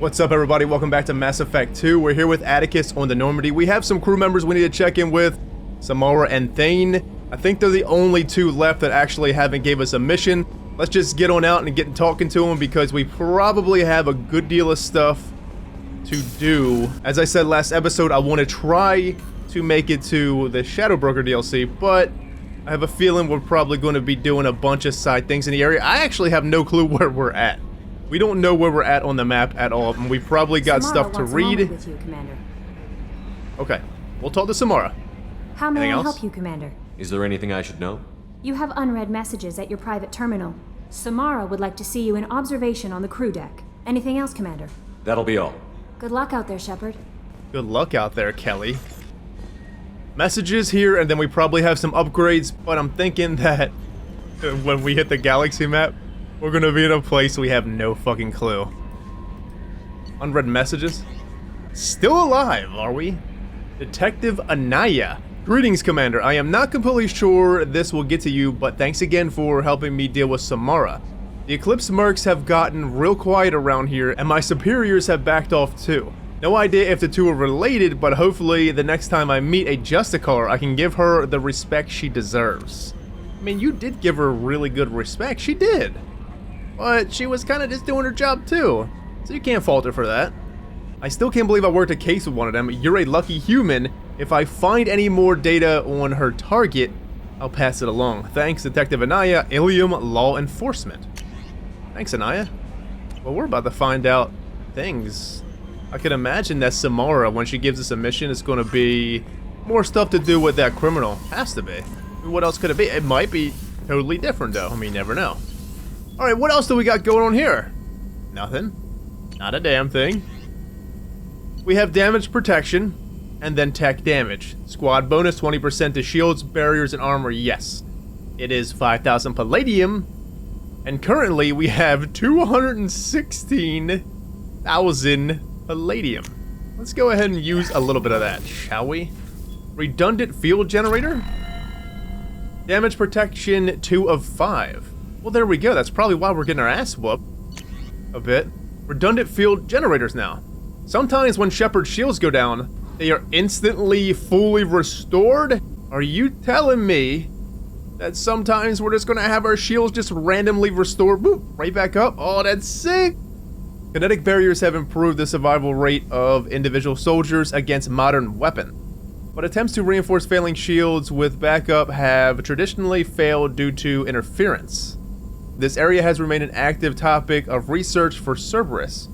What's up, everybody? Welcome back to Mass Effect 2. We're here with Atticus on the Normandy. We have some crew members we need to check in with, Samara and Thane. I think they're the only two left that actually haven't gave us a mission. Let's just get on out and get talking to them because we probably have a good deal of stuff to do. As I said last episode, I want to try to make it to the Shadow Broker DLC, but I have a feeling we're probably going to be doing a bunch of side things in the area. I actually have no clue where we're at. We don't know where we're at on the map at all, and we probably got Samara stuff to wants a read. moment with you, Commander. Okay, we'll talk to Samara. How may Anything I else? help you, Commander? Is there anything I should know? You have unread messages at your private terminal. Samara would like to see you in observation on the crew deck. Anything else, Commander? That'll be all. Good luck out there, Shepard. Good luck out there, Kelly. Messages here, and then we probably have some upgrades, but I'm thinking that when we hit the galaxy map, we're gonna be in a place we have no fucking clue. Unread messages? Still alive, are we? Detective Anaya. Greetings, Commander. I am not completely sure this will get to you, but thanks again for helping me deal with Samara. The Eclipse mercs have gotten real quiet around here, and my superiors have backed off too. No idea if the two are related, but hopefully the next time I meet a Justicar, I can give her the respect she deserves. I mean, you did give her really good respect. She did. But she was kind of just doing her job too, so you can't fault her for that. I still can't believe I worked a case with one of them. You're a lucky human. If I find any more data on her target, I'll pass it along. Thanks, Detective Anaya, Ilium Law Enforcement. Thanks, Anaya. Well, we're about to find out things. I can imagine that Samara, when she gives us a mission, is going to be more stuff to do with that criminal. Has to be. What else could it be? It might be totally different, though. I mean, you never know. Alright, what else do we got going on here? Nothing. Not a damn thing. We have damage protection, and then tech damage. Squad bonus 20% to shields, barriers, and armor, yes. It is 5,000 palladium, and currently we have 216,000 palladium. Let's go ahead and use a little bit of that, shall we? Redundant field generator? Damage protection 2 of 5. Well, there we go. That's probably why we're getting our ass whooped a bit. Redundant field generators now. Sometimes when Shepard's shields go down, they are instantly fully restored? Are you telling me that sometimes we're just going to have our shields just randomly restored? Boop, right back up. Oh, that's sick. Kinetic barriers have improved the survival rate of individual soldiers against modern weapons. But attempts to reinforce failing shields with backup have traditionally failed due to interference. This area has remained an active topic of research for Cerberus,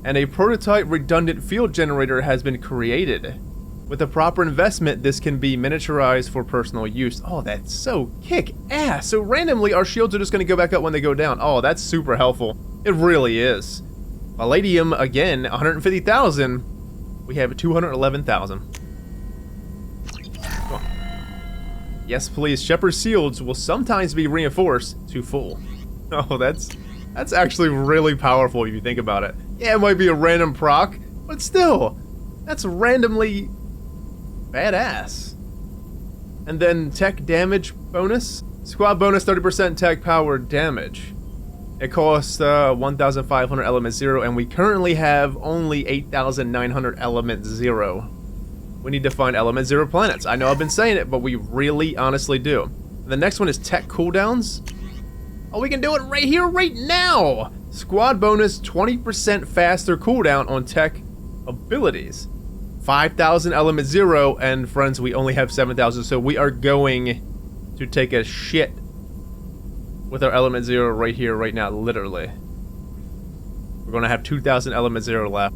and a prototype redundant field generator has been created. With the proper investment, this can be miniaturized for personal use. Oh, that's so kick-ass. So randomly, our shields are just going to go back up when they go down. Oh, that's super helpful. It really is. Palladium, again, 150,000. We have 211,000. Come on. Yes, please. Shepard's shields will sometimes be reinforced to full. Oh, that's actually really powerful if you think about it. Yeah, it might be a random proc, but still, that's randomly badass. And then tech damage bonus. Squad bonus 30% tech power damage. It costs 1,500 element 0, and we currently have only 8,900 element 0. We need to find element 0 planets. I know I've been saying it, but we really honestly do. And the next one is tech cooldowns. Oh, we can do it right here, right now! Squad bonus 20% faster cooldown on tech abilities. 5,000 element 0, and friends, we only have 7,000, so we are going to take a shit with our element 0 right here, right now, literally. We're gonna have 2,000 element 0 left.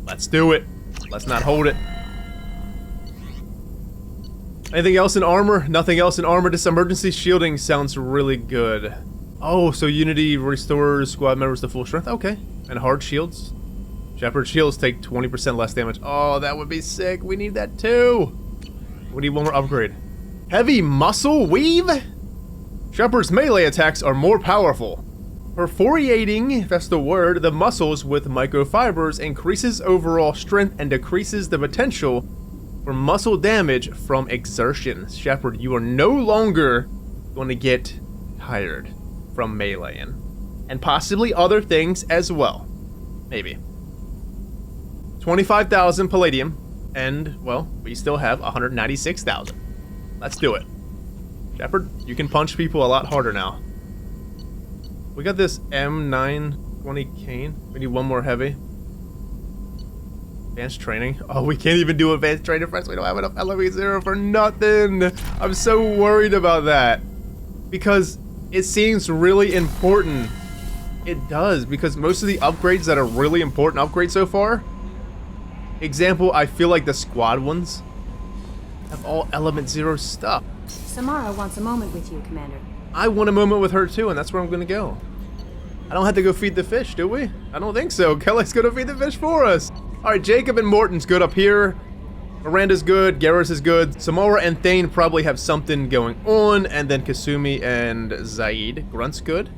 Let's do it. Let's not hold it. Anything else in armor? Nothing else in armor. This emergency shielding sounds really good. Oh, so Unity restores squad members to full strength? Okay. And hard shields? Shepard shields take 20% less damage. Oh, that would be sick. We need that too. We need one more upgrade. Heavy muscle weave? Shepard's melee attacks are more powerful. Perforating, if that's the word, the muscles with microfibers increases overall strength and decreases the potential for muscle damage from exertion. Shepard, you are no longer going to get tired from meleeing. And possibly other things as well. Maybe. 25,000 palladium, and, well, we still have 196,000. Let's do it. Shepard, you can punch people a lot harder now. We got this M920 cane. We need one more heavy. Advanced training. Oh, we can't even do advanced training first. We don't have enough LOE 0 for nothing. I'm so worried about that. Because it seems really important. It does, because most of the upgrades that are really important upgrades so far, example, I feel like the squad ones have all element 0 stuff. Samara wants a moment with you, Commander. I want a moment with her too, and that's where I'm gonna go. I don't have to go feed the fish, do we? I don't think so. Kelly's gonna feed the fish for us. Alright, Jacob and Morton's good up here. Miranda's good, Garrus is good. Samara and Thane probably have something going on, and then Kasumi and Zaid. Grunt's good.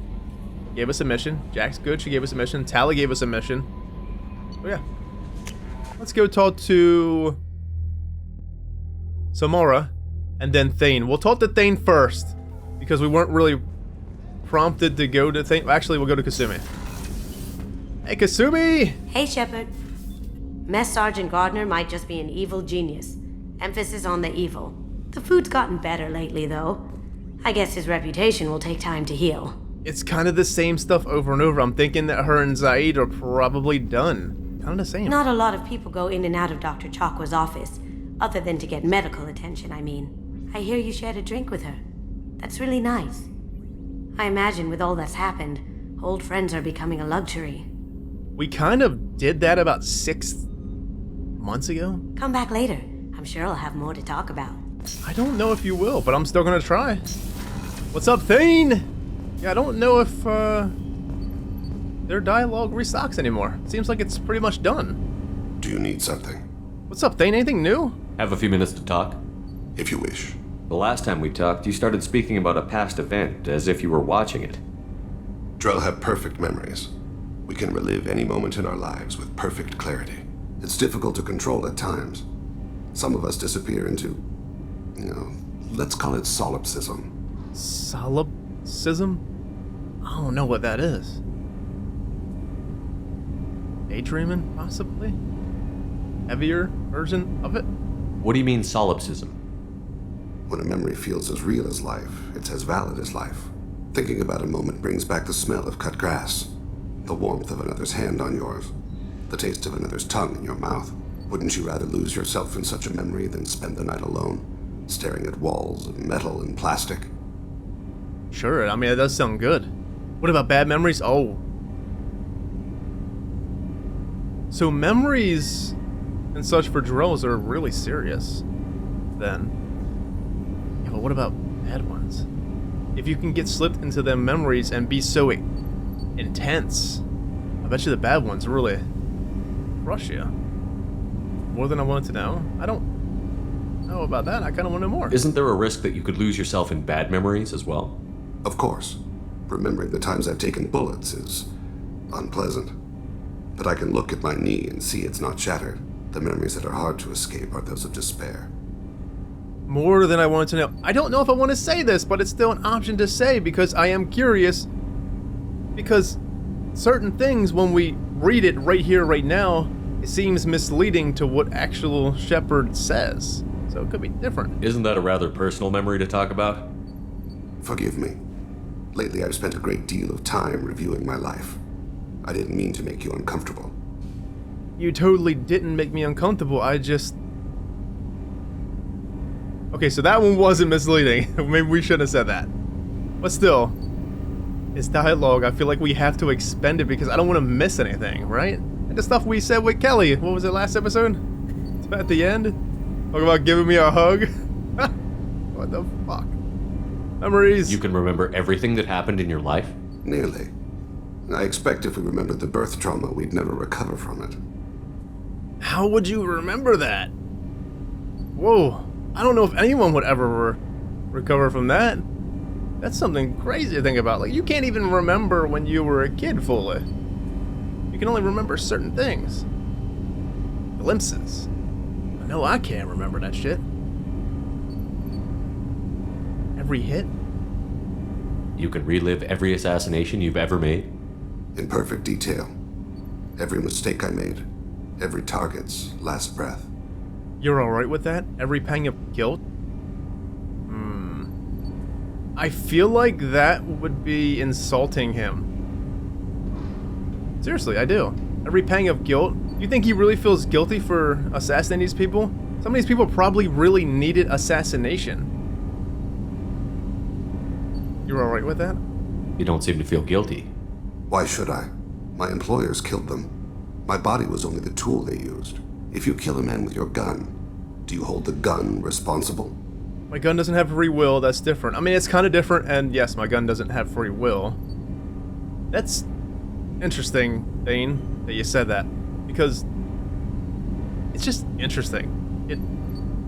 Gave us a mission. Jack's good, she gave us a mission. Tally gave us a mission. Oh yeah. Let's go talk to Samara and then Thane. We'll talk to Thane first, because we weren't really prompted to go to Thane. Actually, we'll go to Kasumi. Hey, Kasumi! Hey, Shepard. Mess Sergeant Gardner might just be an evil genius. Emphasis on the evil. The food's gotten better lately, though. I guess his reputation will take time to heal. It's kind of the same stuff over and over. I'm thinking that her and Zaid are probably done. Kind of the same. Not a lot of people go in and out of Dr. Chakwa's office, other than to get medical attention, I mean. I hear you shared a drink with her. That's really nice. I imagine with all that's happened, old friends are becoming a luxury. We kind of did that about 6 months ago. Come back later. I'm sure I'll have more to talk about. I don't know if you will, but I'm still gonna try. What's up, Thane? Yeah, I don't know if their dialogue restocks anymore. Seems like it's pretty much done. Do you need something? What's up, Thane? Anything new? Have a few minutes to talk? If you wish. The last time we talked, you started speaking about a past event, as if you were watching it. Drell have perfect memories. We can relive any moment in our lives with perfect clarity. It's difficult to control at times. Some of us disappear into, let's call it solipsism. Solipsism? I don't know what that is. Daydreaming, possibly? Heavier version of it? What do you mean, solipsism? When a memory feels as real as life, it's as valid as life. Thinking about a moment brings back the smell of cut grass, the warmth of another's hand on yours, the taste of another's tongue in your mouth. Wouldn't you rather lose yourself in such a memory than spend the night alone, staring at walls of metal and plastic? Sure, I mean, it does sound good. What about bad memories? Oh. So memories and such for Drells are really serious, then. Yeah, but what about bad ones? If you can get slipped into them memories and be so intense, I bet you the bad ones really crush you. More than I wanted to know. I don't know about that. I kind of want to know more. Isn't there a risk that you could lose yourself in bad memories as well? Of course. Remembering the times I've taken bullets is unpleasant. But I can look at my knee and see it's not shattered. The memories that are hard to escape are those of despair. More than I wanted to know. I don't know if I want to say this, but it's still an option to say because I am curious. Because certain things, when we read it right here, right now, it seems misleading to what actual Shepard says. So it could be different. Isn't that a rather personal memory to talk about? Forgive me. Lately I've spent a great deal of time reviewing my life. I didn't mean to make you uncomfortable. You totally didn't make me uncomfortable. I just... Okay, so that one wasn't misleading. Maybe we shouldn't have said that. But still, it's dialogue. I feel like we have to expend it because I don't want to miss anything, right? And the stuff we said with Kelly. What was it, last episode? At the end? Talk about giving me a hug? What the fuck? Memories. You can remember everything that happened in your life? Nearly. I expect if we remembered the birth trauma, we'd never recover from it. How would you remember that? Whoa. I don't know if anyone would ever recover from that. That's something crazy to think about. Like, you can't even remember when you were a kid fully. You can only remember certain things. Glimpses. I know I can't remember that shit. Every hit? You can relive every assassination you've ever made? In perfect detail. Every mistake I made. every target's last breath. You're alright with that? Every pang of guilt? I feel like that would be insulting him. Seriously, I do. Every pang of guilt? You think he really feels guilty for assassinating these people? Some of these people probably really needed assassination. You're alright with that? You don't seem to feel guilty. Why should I? My employers killed them. My body was only the tool they used. If you kill a man with your gun, do you hold the gun responsible? My gun doesn't have free will, that's different. I mean, it's kind of different, and yes, my gun doesn't have free will. That's interesting, Dane, that you said that. Because it's just interesting. It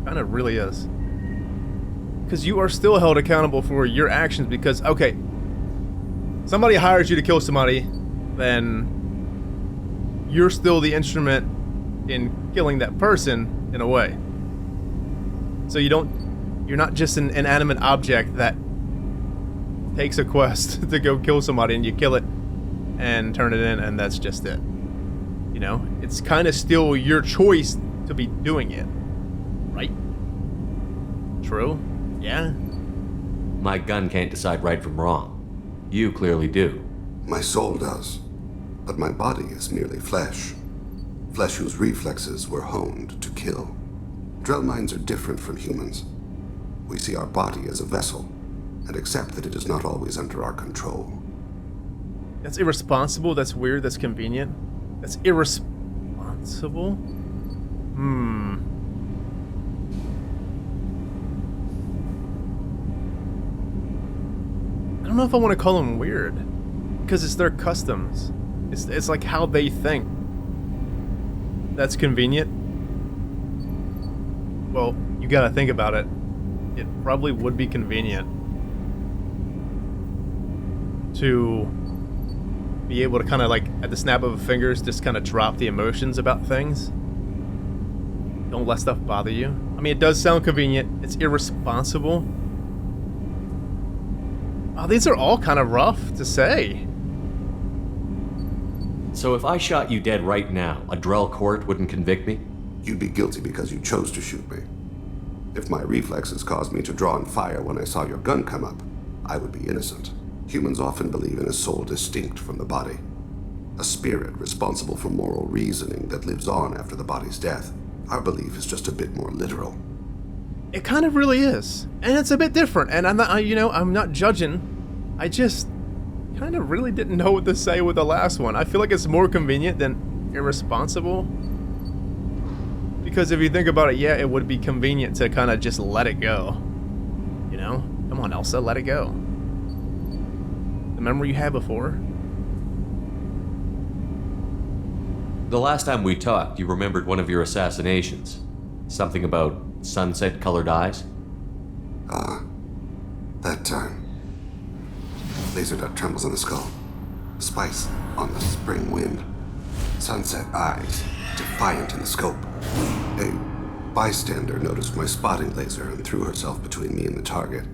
kind of really is. Because you are still held accountable for your actions because, okay, somebody hires you to kill somebody, then you're still the instrument in killing that person in a way. So you're not just an inanimate object that takes a quest to go kill somebody and you kill it and turn it in and that's just it. You know, it's kind of still your choice to be doing it, right? True? Yeah? My gun can't decide right from wrong. You clearly do. My soul does. But my body is merely flesh. Flesh whose reflexes were honed to kill. Drell minds are different from humans. We see our body as a vessel, and accept that it is not always under our control. That's irresponsible, that's weird, that's convenient. That's irresponsible? I don't know if I want to call them weird. Because it's their customs. It's like how they think. That's convenient. Well, you gotta think about it. It probably would be convenient to be able to kind of like, at the snap of fingers, just kind of drop the emotions about things. Don't let stuff bother you. I mean, it does sound convenient. It's irresponsible. Oh, these are all kind of rough to say. So if I shot you dead right now, a Drell court wouldn't convict me? You'd be guilty because you chose to shoot me. If my reflexes caused me to draw and fire when I saw your gun come up, I would be innocent. Humans often believe in a soul distinct from the body. A spirit responsible for moral reasoning that lives on after the body's death. Our belief is just a bit more literal. It kind of really is. And it's a bit different. And I'm not, I'm not judging. I just kind of really didn't know what to say with the last one. I feel like it's more convenient than irresponsible. Because if you think about it, yeah, it would be convenient to kind of just let it go. You know? Come on, Elsa, let it go. The memory you had before. The last time we talked, you remembered one of your assassinations. Something about sunset-colored eyes? That time. Laser dot trembles on the skull. Spice on the spring wind. Sunset eyes, defiant in the scope. A bystander noticed my spotting laser and threw herself between me and the target.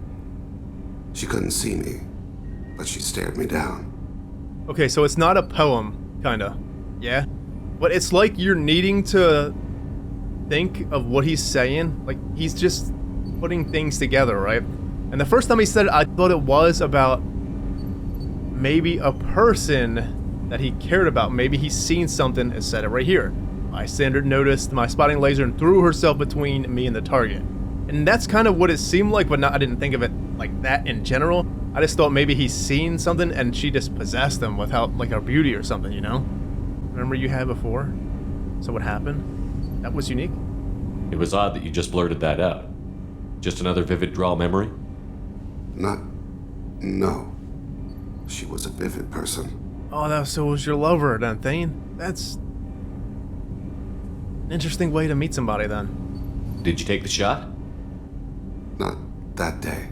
She couldn't see me, but she stared me down. Okay, so it's not a poem, kinda. Yeah? But it's like you're needing to think of what he's saying. Like, he's just putting things together, right? And the first time he said it, I thought it was about maybe a person that he cared about. Maybe he's seen something and said it right here. Bystander noticed my spotting laser and threw herself between me and the target. And that's kind of what it seemed like, but not, I didn't think of it like that in general. I just thought maybe he's seen something and she just possessed him without like her beauty or something, you know? Remember you had before? So what happened? That was unique? It was odd that you just blurted that out. Just another vivid Drell memory? No. She was a vivid person. Oh, so was your lover then, Thane? That's an interesting way to meet somebody then. Did you take the shot? Not that day.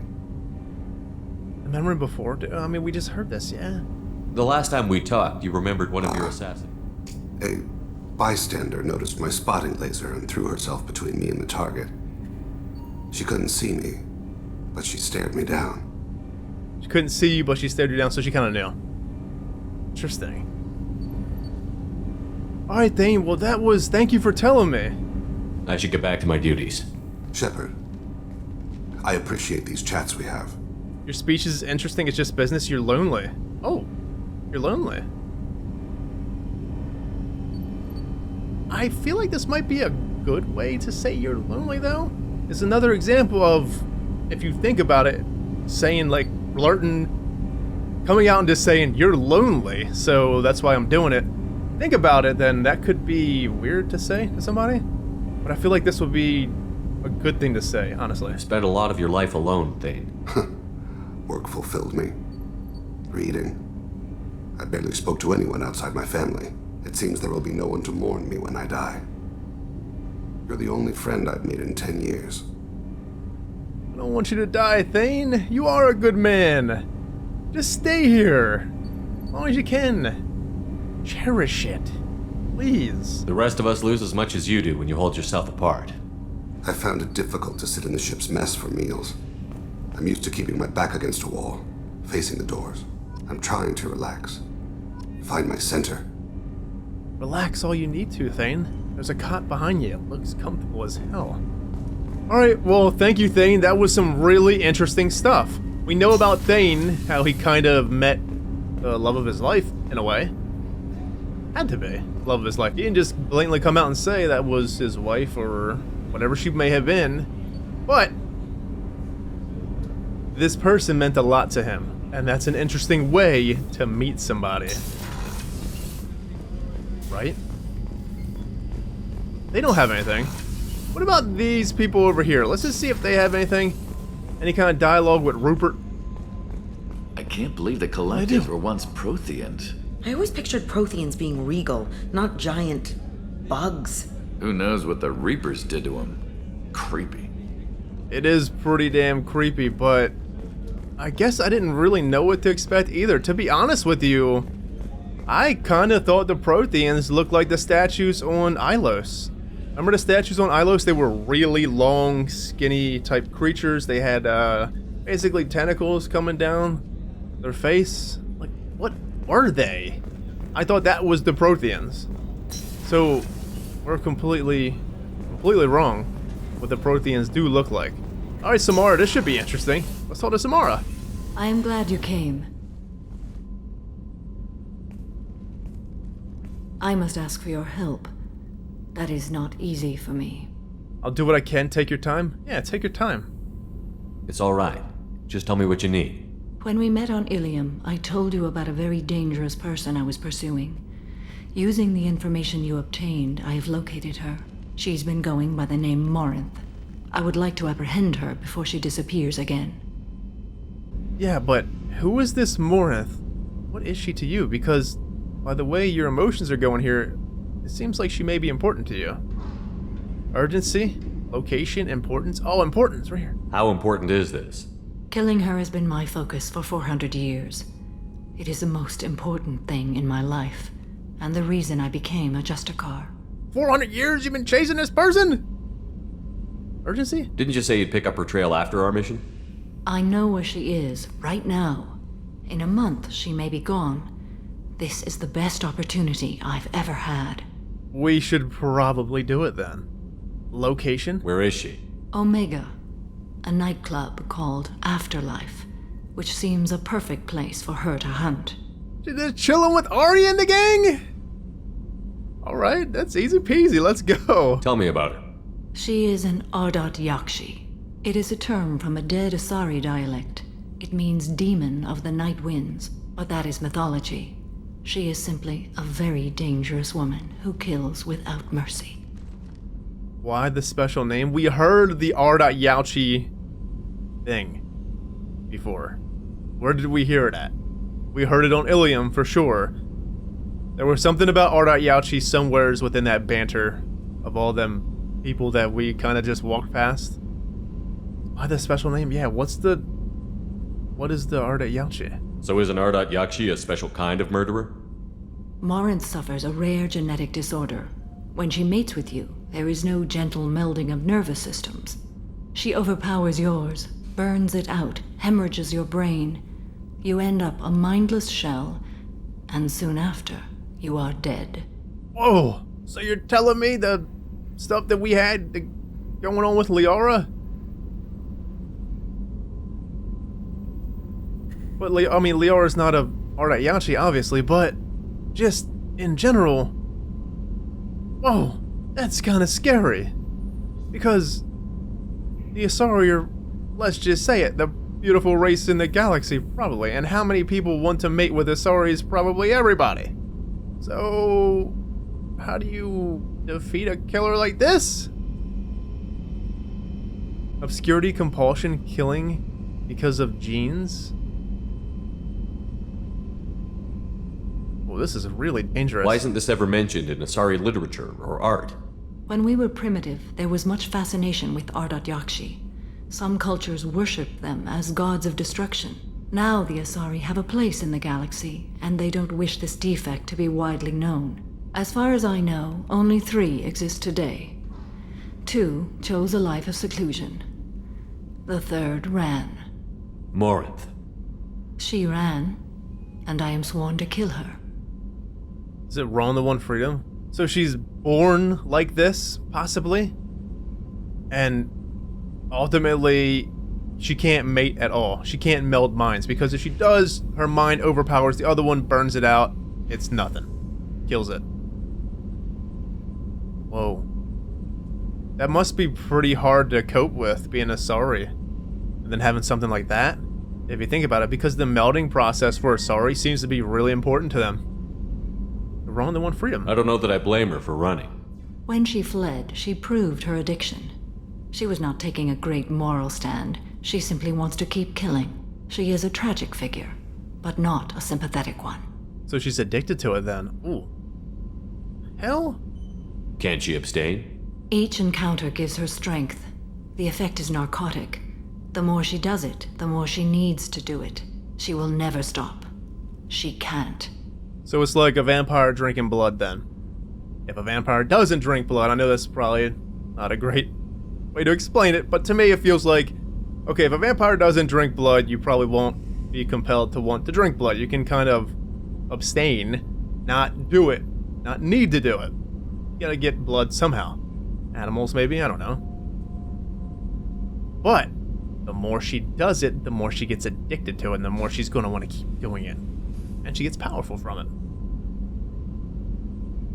The memory before? I mean, we just heard this, yeah? The last time we talked, you remembered one of your assassins. A bystander noticed my spotting laser and threw herself between me and the target. She couldn't see me, but she stared me down. She couldn't see you, but she stared you down, so she kind of knew. Interesting. Alright, Thane, well thank you for telling me. I should get back to my duties. Shepard, I appreciate these chats we have. Your speech is interesting, it's just business, you're lonely. Oh, you're lonely. I feel like this might be a good way to say you're lonely, though. It's another example of, if you think about it, saying, like, blurting, coming out and just saying, you're lonely, so that's why I'm doing it. Think about it, then that could be weird to say to somebody. But I feel like this would be a good thing to say, honestly. You spent a lot of your life alone, Thane. Work fulfilled me. Reading. I barely spoke to anyone outside my family. It seems there will be no one to mourn me when I die. You're the only friend I've made in 10 years. I don't want you to die, Thane. You are a good man. Just stay here. As long as you can. Cherish it. Please. The rest of us lose as much as you do when you hold yourself apart. I found it difficult to sit in the ship's mess for meals. I'm used to keeping my back against a wall, facing the doors. I'm trying to relax. Find my center. Relax all you need to, Thane. There's a cot behind you. It looks comfortable as hell. Alright, well, thank you, Thane. That was some really interesting stuff. We know about Thane, how he kind of met the love of his life, in a way. Had to be. Love of his life. He didn't just blatantly come out and say that was his wife or whatever she may have been. But this person meant a lot to him. And that's an interesting way to meet somebody. Right? They don't have anything. What about these people over here? Let's just see if they have anything. Any kind of dialogue with Rupert. I can't believe the Collectives were once Protheans. I always pictured Protheans being regal, not giant bugs. Who knows what the Reapers did to them? Creepy. It is pretty damn creepy, but I guess I didn't really know what to expect either. To be honest with you, I kind of thought the Protheans looked like the statues on Ilos. Remember the statues on Ilos? They were really long, skinny type creatures. They had basically tentacles coming down their face. Like, what were they? I thought that was the Protheans. So we're completely wrong what the Protheans do look like. Alright, Samara, this should be interesting. Let's talk to Samara. I am glad you came. I must ask for your help. That is not easy for me. I'll do what I can. Take your time. Yeah, take your time. It's all right. Just tell me what you need. When we met on Ilium, I told you about a very dangerous person I was pursuing. Using the information you obtained, I have located her. She's been going by the name Morinth. I would like to apprehend her before she disappears again. Yeah, but who is this Morinth? What is she to you? Because by the way your emotions are going here, it seems like she may be important to you. Urgency? Location? Importance? Oh, importance, right here. How important is this? Killing her has been my focus for 400 years. It is the most important thing in my life, and the reason I became a Justicar. 400 years you've been chasing this person? Urgency? Didn't you say you'd pick up her trail after our mission? I know where she is, right now. In a month, she may be gone. This is the best opportunity I've ever had. We should probably do it then. Location? Where is she? Omega, a nightclub called Afterlife, which seems a perfect place for her to hunt. She's just chilling with Ari and the gang? Alright, that's easy peasy, let's go. Tell me about her. She is an Ardat Yakshi. It is a term from a dead Asari dialect. It means demon of the night winds, but that is mythology. She is simply a very dangerous woman who kills without mercy. Why the special name? We heard the Ardat Yakshi thing before. Where did we hear it at? We heard it on Ilium for sure. There was something about Ardat Yakshi somewheres within that banter of all them people that we kind of just walked past. Why the special name? Yeah, what is the Ardat Yakshi? So is an Ardat Yakshi a special kind of murderer? Morinth suffers a rare genetic disorder. When she mates with you, there is no gentle melding of nervous systems. She overpowers yours, burns it out, hemorrhages your brain. You end up a mindless shell, and soon after, you are dead. Whoa, so you're telling me the stuff that we had going on with Liara? But Liara's not a Ardat obviously, but just in general, whoa, that's kind of scary. Because the Asari are, let's just say it, the beautiful race in the galaxy, probably. And how many people want to mate with Asaris? Probably everybody. So, how do you defeat a killer like this? Obscurity, compulsion, killing because of genes? Well, this is really dangerous. Why isn't this ever mentioned in Asari literature or art? When we were primitive, there was much fascination with Ardat Yakshi. Some cultures worshipped them as gods of destruction. Now the Asari have a place in the galaxy, and they don't wish this defect to be widely known. As far as I know, only 3 exist today. 2 chose a life of seclusion. The 3rd ran. Morinth. She ran, and I am sworn to kill her. Is it wrong to want freedom? So she's born like this, possibly? And ultimately, she can't mate at all. She can't meld minds, because if she does, her mind overpowers the other one, burns it out. It's nothing. Kills it. Whoa. That must be pretty hard to cope with, being a Asari. And then having something like that? If you think about it, because the melding process for Asari seems to be really important to them. They're wrong to want freedom. I don't know that I blame her for running. When she fled, she proved her addiction. She was not taking a great moral stand. She simply wants to keep killing. She is a tragic figure, but not a sympathetic one. So she's addicted to it then. Ooh. Hell? Can't she abstain? Each encounter gives her strength. The effect is narcotic. The more she does it, the more she needs to do it. She will never stop. She can't. So it's like a vampire drinking blood then. If a vampire doesn't drink blood, I know that's probably not a great way to explain it, but to me it feels like, okay, if a vampire doesn't drink blood, you probably won't be compelled to want to drink blood. You can kind of abstain, not do it, not need to do it. You gotta get blood somehow. Animals maybe, I don't know. But the more she does it, the more she gets addicted to it, and the more she's gonna want to keep doing it. And she gets powerful from it.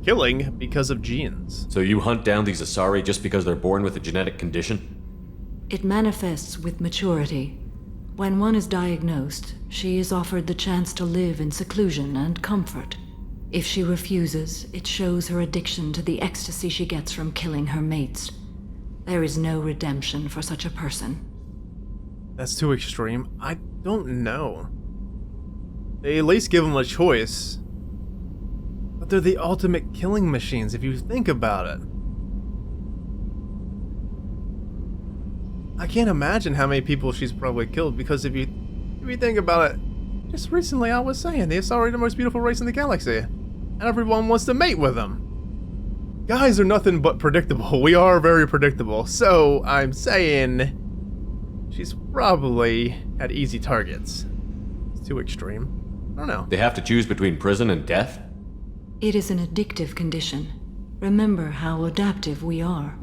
Killing because of genes. So you hunt down these Asari just because they're born with a genetic condition? It manifests with maturity. When one is diagnosed, she is offered the chance to live in seclusion and comfort. If she refuses, it shows her addiction to the ecstasy she gets from killing her mates. There is no redemption for such a person. That's too extreme. I don't know. They at least give them a choice. But they're the ultimate killing machines if you think about it. I can't imagine how many people she's probably killed, because if you think about it, just recently I was saying the Asari are the most beautiful race in the galaxy, and everyone wants to mate with them. Guys are nothing but predictable. We are very predictable, so I'm saying she's probably had easy targets. It's too extreme. I don't know. They have to choose between prison and death? It is an addictive condition. Remember how adaptive we are.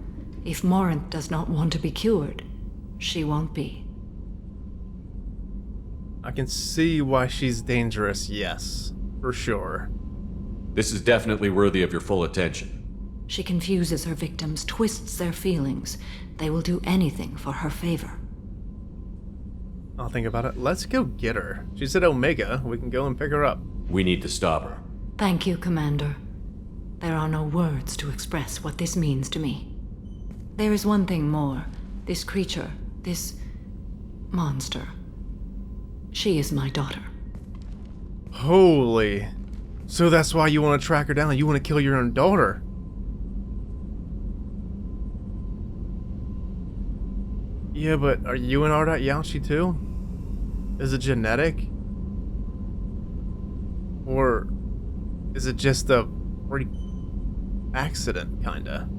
If Morinth does not want to be cured, she won't be. I can see why she's dangerous, yes. For sure. This is definitely worthy of your full attention. She confuses her victims, twists their feelings. They will do anything for her favor. I'll think about it. Let's go get her. She's at Omega. We can go and pick her up. We need to stop her. Thank you, Commander. There are no words to express what this means to me. There is one thing more. This creature, this monster. She is my daughter. Holy. So that's why you want to track her down. You want to kill your own daughter. Yeah, but are you an Ardat Yakshi too? Is it genetic? Or is it just a freak accident, kinda?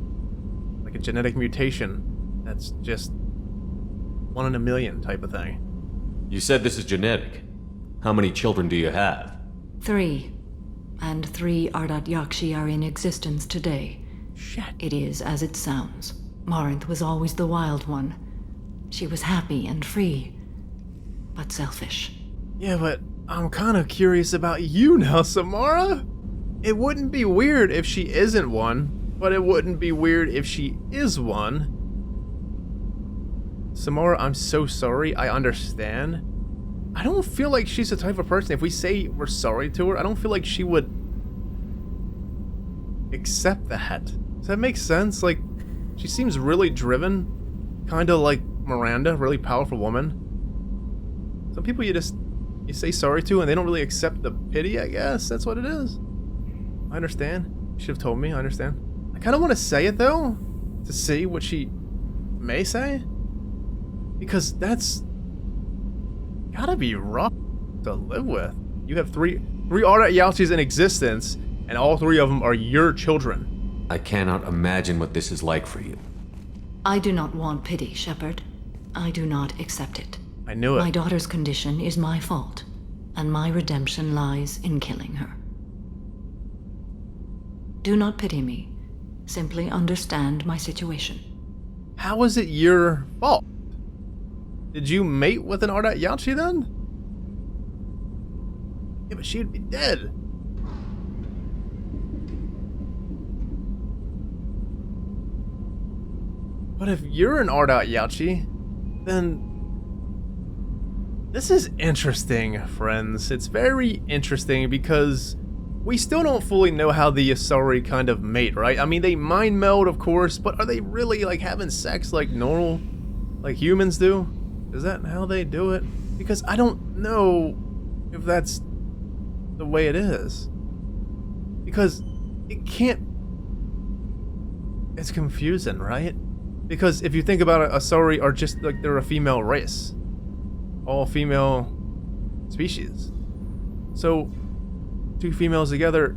Like a genetic mutation that's just 1 in a million type of thing. You said this is genetic. How many children do you have? 3. and 3 Ardat Yakshi are in existence today. Shit. It is as it sounds. Morinth was always the wild one. She was happy and free, but selfish. Yeah, but I'm kind of curious about you now, Samara. It wouldn't be weird if she isn't one, but it wouldn't be weird if she is one. Samara, I'm so sorry. I understand. I don't feel like she's the type of person, if we say we're sorry to her, I don't feel like she would accept that. Does that make sense? Like, she seems really driven, kind of like Miranda, really powerful woman. Some people you say sorry to and they don't really accept the pity, I guess. That's what it is. I understand. You should have told me, I understand. I kind of want to say it though, to see what she may say. Because that's gotta be rough to live with. You have three Ardat Yalchis in existence, and all 3 of them are your children. I cannot imagine what this is like for you. I do not want pity, Shepard. I do not accept it. I knew it. My daughter's condition is my fault, and my redemption lies in killing her. Do not pity me. Simply understand my situation. How is it your fault? Did you mate with an Ardat Yalchi then? Yeah, but she'd be dead. But if you're an Ardat Yalchi, then this is interesting, friends. It's very interesting because we still don't fully know how the Asari kind of mate, right? I mean, they mind meld, of course, but are they really like having sex like normal, like humans do? Is that how they do it? Because I don't know if that's the way it is. Because it can't... It's confusing, right? Because if you think about it, Asari are just like they're a female race. All female species. So, 2 females together,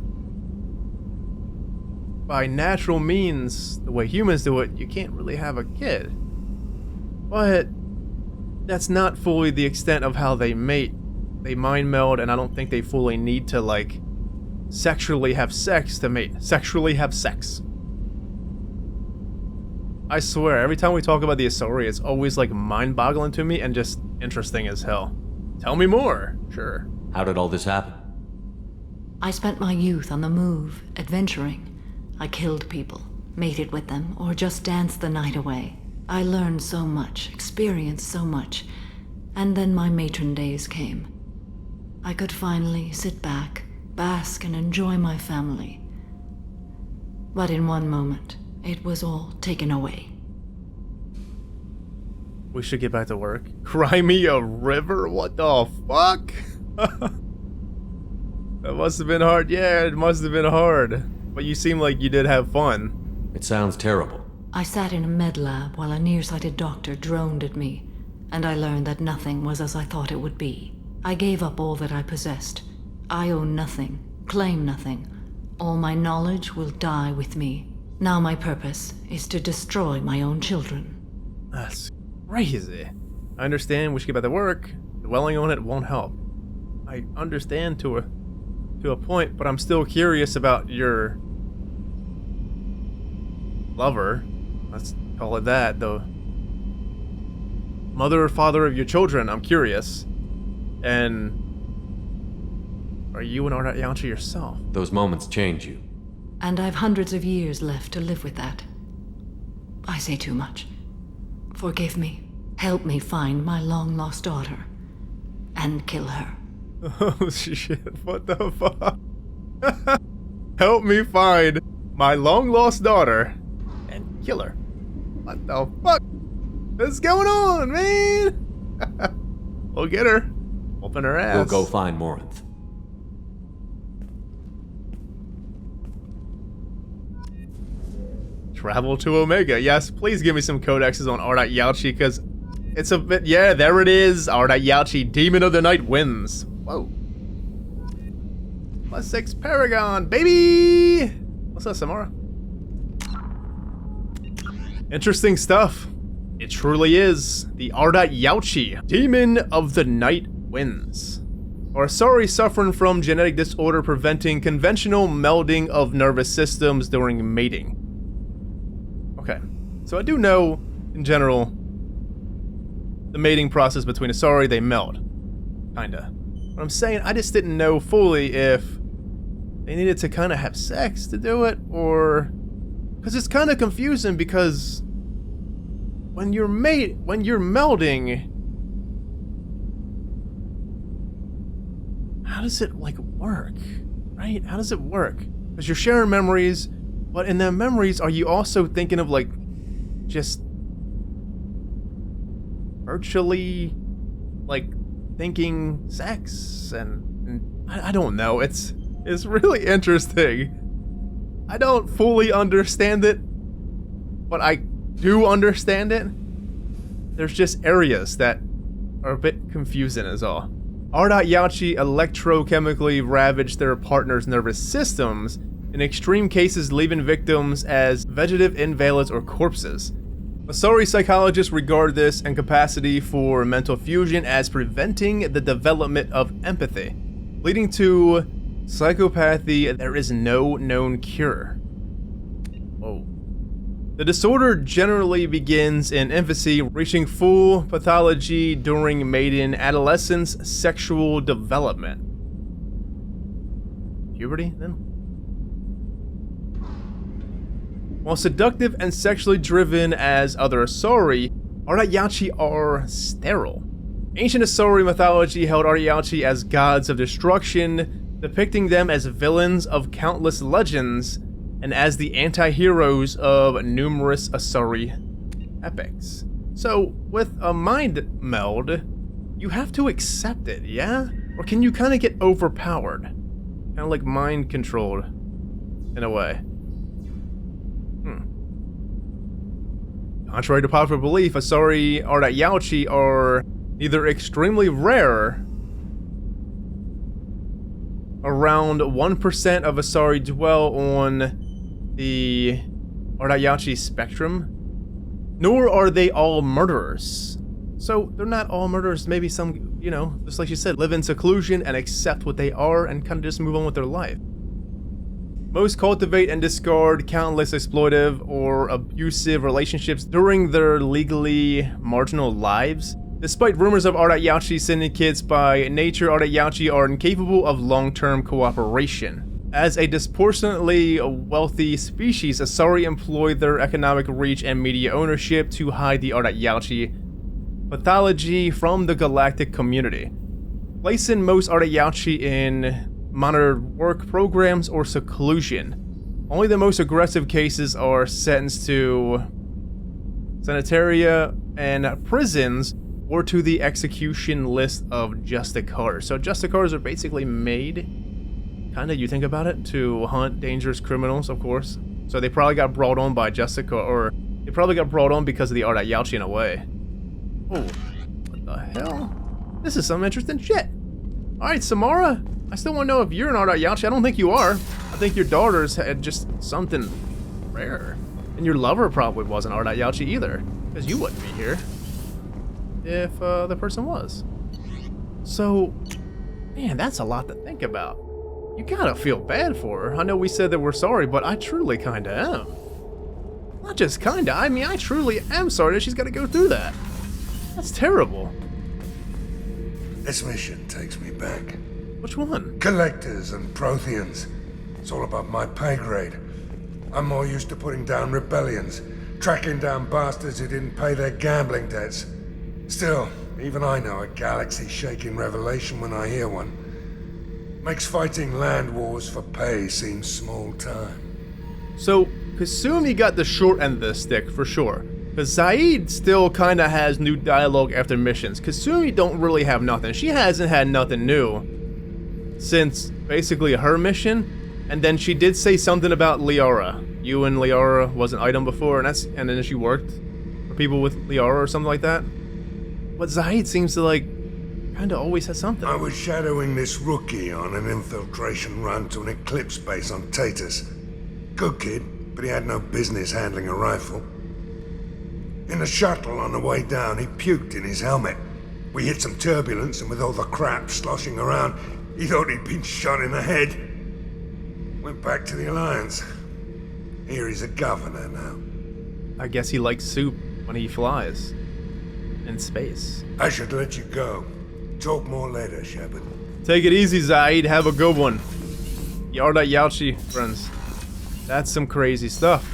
by natural means, the way humans do it, you can't really have a kid. But that's not fully the extent of how they mate. They mind meld, and I don't think they fully need to, like, sexually have sex to mate. Sexually have sex. I swear, every time we talk about the Asari, it's always, like, mind-boggling to me and just interesting as hell. Tell me more. Sure. How did all this happen? I spent my youth on the move, adventuring. I killed people, mated with them, or just danced the night away. I learned so much, experienced so much, and then my matron days came. I could finally sit back, bask, and enjoy my family. But in one moment, it was all taken away. We should get back to work. Cry me a river? What the fuck? That must have been hard. Yeah, it must have been hard. But you seem like you did have fun. It sounds terrible. I sat in a med lab while a nearsighted doctor droned at me, and I learned that nothing was as I thought it would be. I gave up all that I possessed. I own nothing, claim nothing. All my knowledge will die with me. Now my purpose is to destroy my own children. That's crazy. I understand we should get back to work. Dwelling on it won't help. I understand to a point, but I'm still curious about your lover. Let's call it that, the mother or father of your children. I'm curious. And are you an Ardat Yalchi yourself? Those moments change you. And I've hundreds of years left to live with that. I say too much. Forgive me. Help me find my long-lost daughter. And kill her. Oh shit, what the fuck? Help me find my long-lost daughter and kill her. What the fuck? What's going on, man? We'll get her. Open her ass. We'll go find Morinth. Travel to Omega. Yes, please give me some codexes on Ardat Yalchi, because it's a bit... Yeah, there it is. Ardat Yalchi, Demon of the Night wins. Whoa. +6 Paragon, baby! What's up, Samara? Interesting stuff. It truly is. The Ardat Yalchi, Demon of the Night wins. are Asari suffering from genetic disorder preventing conventional melding of nervous systems during mating. Okay, so I do know, in general, the mating process between Asari, they meld. Kinda. What I'm saying, I just didn't know fully if they needed to kind of have sex to do it, or... Because it's kind of confusing, because when you're melding, how does it, like, work? Right? How does it work? Because you're sharing memories, but in them memories, are you also thinking of, like, just virtually, like, thinking sex? And I don't know. It's really interesting. I don't fully understand it, but I do understand it. There's just areas that are a bit confusing is all. R.Yachi electrochemically ravaged their partner's nervous systems, in extreme cases leaving victims as vegetative invalids or corpses. Asari psychologists regard this incapacity for mental fusion as preventing the development of empathy, leading to psychopathy. There is no known cure. Whoa. The disorder generally begins in infancy, reaching full pathology during maiden adolescence sexual development. Puberty, then? While seductive and sexually driven as other Asari, R.Yachi are sterile. Ancient Asari mythology held R.Yachi as gods of destruction, depicting them as villains of countless legends and as the anti-heroes of numerous Asari epics. So, with a mind meld, you have to accept it, yeah? Or can you kind of get overpowered? Kind of like mind controlled, in a way. Contrary to popular belief, Asari R.Yachi are either extremely rare. Around 1% of Asari dwell on the R.Yachi spectrum, nor are they all murderers. So they're not all murderers. Maybe some, you know, just like you said, live in seclusion and accept what they are and kind of just move on with their life. Most cultivate and discard countless exploitive or abusive relationships during their legally marginal lives. Despite rumors of R.Yachi syndicates, by nature R.Yachi are incapable of long-term cooperation. As a disproportionately wealthy species, Asari employ their economic reach and media ownership to hide the R.Yachi pathology from the galactic community, placing most R.Yachi in monitored work programs or seclusion. Only the most aggressive cases are sentenced to sanitaria and prisons or to the execution list of Justicars. So Justicars are basically made, kinda, you think about it, to hunt dangerous criminals, of course. So they probably got brought on by Justicar, or they probably got brought on because of the R.Yachi in a way. Oh, what the hell? This is some interesting shit. Alright, Samara, I still want to know if you're an R.Yachi. I don't think you are. I think your daughters had just something rare. And your lover probably wasn't R.Yachi either, because you wouldn't be here if the person was. So, man, that's a lot to think about. You gotta feel bad for her. I know we said that we're sorry, but I truly kinda am. Not just kinda, I mean, I truly am sorry that she's gotta go through that. That's terrible. This mission takes me back. Which one? Collectors and Protheans. It's all above my pay grade. I'm more used to putting down rebellions, tracking down bastards who didn't pay their gambling debts. Still, even I know a galaxy-shaking revelation when I hear one. Makes fighting land wars for pay seem small time. So, Kasumi got the short end of the stick, for sure. Because Zaid still kinda has new dialogue after missions. Kasumi don't really have nothing. She hasn't had nothing new since basically her mission. And then she did say something about Liara. You and Liara was an item before, and then she worked for people with Liara or something like that. But Zaid seems to, like, kinda always has something. I was shadowing this rookie on an infiltration run to an Eclipse base on Tatus. Good kid, but he had no business handling a rifle. In a shuttle on the way down, he puked in his helmet. We hit some turbulence, and with all the crap sloshing around, he thought he'd been shot in the head. Went back to the Alliance. Here he's a governor now. I guess he likes soup when he flies. In space. I should let you go. Talk more later, Shepard. Take it easy, Zaid. Have a good one. Yarda Yauchi, friends. That's some crazy stuff.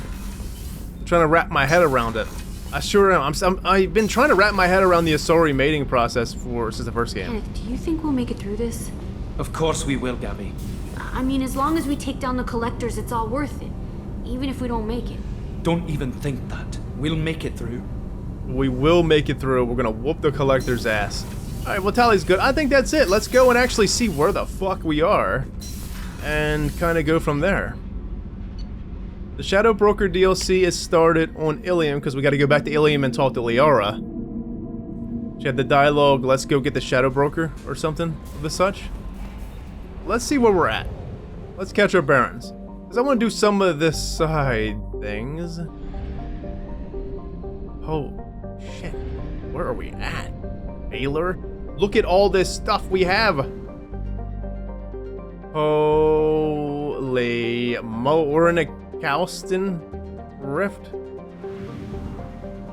I'm trying to wrap my head around it. I sure am. I've been trying to wrap my head around the Asari mating process since the first game. Kenneth, do you think we'll make it through this? Of course we will, Gabby. I mean, as long as we take down the collectors, it's all worth it. Even if we don't make it. Don't even think that. We'll make it through. We will make it through. We're gonna whoop the collector's ass. Alright, well, tally's good. I think that's it. Let's go and actually see where the fuck we are. And kind of go from there. The Shadow Broker DLC is started on Ilium, because we got to go back to Ilium and talk to Liara. She had the dialogue, let's go get the Shadow Broker, or something of the such. Let's see where we're at. Let's catch our bearings. Because I want to do some of this side things. Oh, shit. Where are we at? Baylor? Look at all this stuff we have. Holy mo, we're in a Calston Rift.